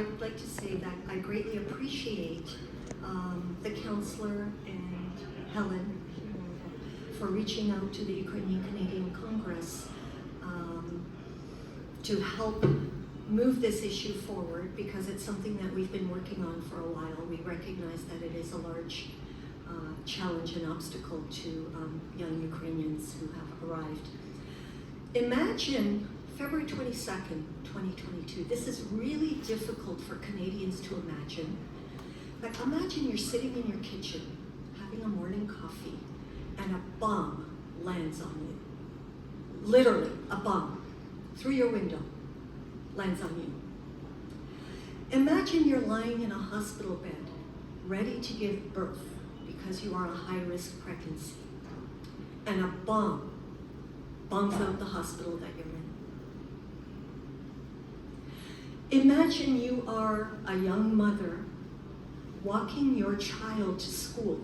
would like to say that I greatly appreciate the councillor and Helen Shumilova for reaching out to the Ukrainian Canadian Congress to help move this issue forward, because it's something that we've been working on for a while. We recognize that it is a large challenge and obstacle to young Ukrainians who have arrived. Imagine February 22nd, 2022. This is really difficult for Canadians to imagine. Like, imagine you're sitting in your kitchen having a morning coffee and a bomb lands on you. Literally, a bomb through your window lands on you. Imagine you're lying in a hospital bed, ready to give birth because you are a high-risk pregnancy, and a bomb bombs out the hospital that you're in. Imagine you are a young mother walking your child to school,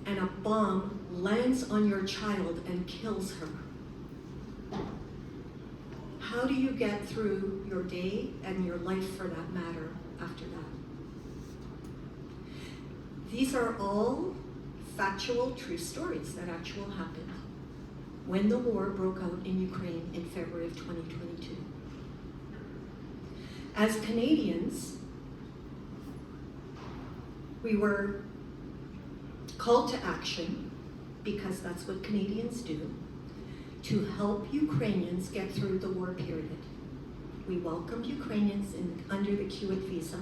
and a bomb lands on your child and kills her. How do you get through your day and your life, for that matter, after that? These are all factual, true stories that actually happened when the war broke out in Ukraine in February of 2022. As Canadians, we were called to action, because that's what Canadians do, to help Ukrainians get through the war period. We welcomed Ukrainians under the CUAET visa.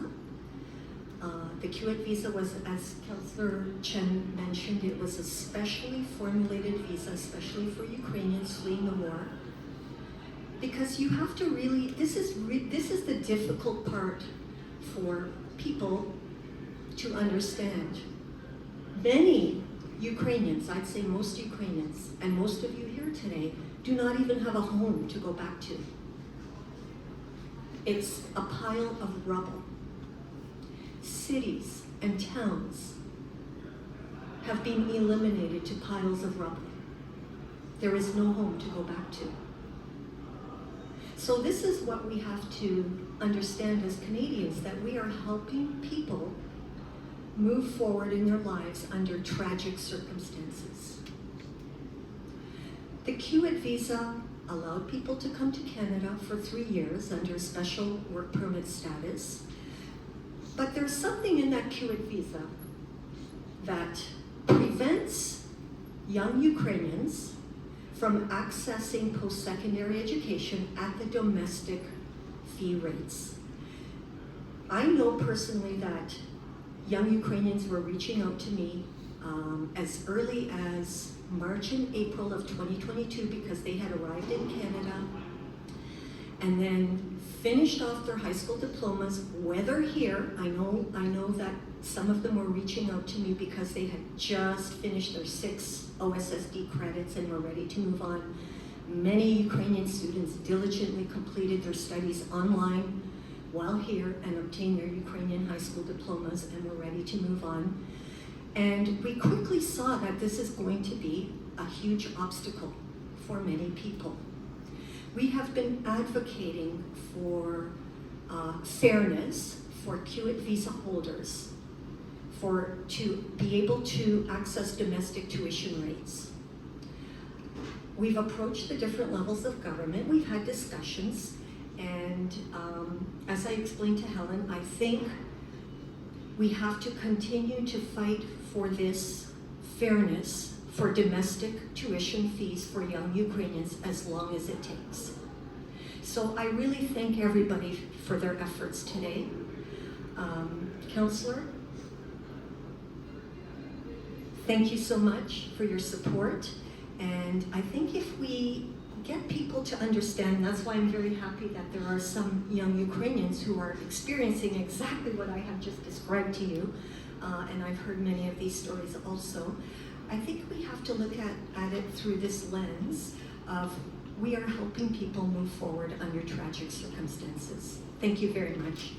The CUAET visa was, as Councillor Cheng mentioned, it was a specially formulated visa, especially for Ukrainians fleeing the war. Because you have to really, this is the difficult part for people to understand. Many Ukrainians, I'd say most Ukrainians, and most of you here today, do not even have a home to go back to. It's a pile of rubble. Cities and towns have been eliminated to piles of rubble. There is no home to go back to. So this is what we have to understand as Canadians, that we are helping people move forward in their lives under tragic circumstances. The CUAET visa allowed people to come to Canada for 3 years under special work permit status. But there's something in that CUAET visa that prevents young Ukrainians from accessing post-secondary education at the domestic fee rates. I know personally that young Ukrainians were reaching out to me as early as March and April of 2022, because they had arrived in Canada and then finished off their high school diplomas, whether here, I know that some of them were reaching out to me because they had just finished their 6 OSSD credits and were ready to move on. Many Ukrainian students diligently completed their studies online while here and obtained their Ukrainian high school diplomas and were ready to move on. And we quickly saw that this is going to be a huge obstacle for many people. We have been advocating for fairness for CUAET visa holders, to be able to access domestic tuition rates. We've approached the different levels of government, we've had discussions, and as I explained to Helen, I think we have to continue to fight for this fairness for domestic tuition fees for young Ukrainians as long as it takes. So I really thank everybody for their efforts today. Councillor, thank you so much for your support. And I think if we get people to understand, that's why I'm very happy that there are some young Ukrainians who are experiencing exactly what I have just described to you, and I've heard many of these stories also. I think we have to look at it through this lens of we are helping people move forward under tragic circumstances. Thank you very much.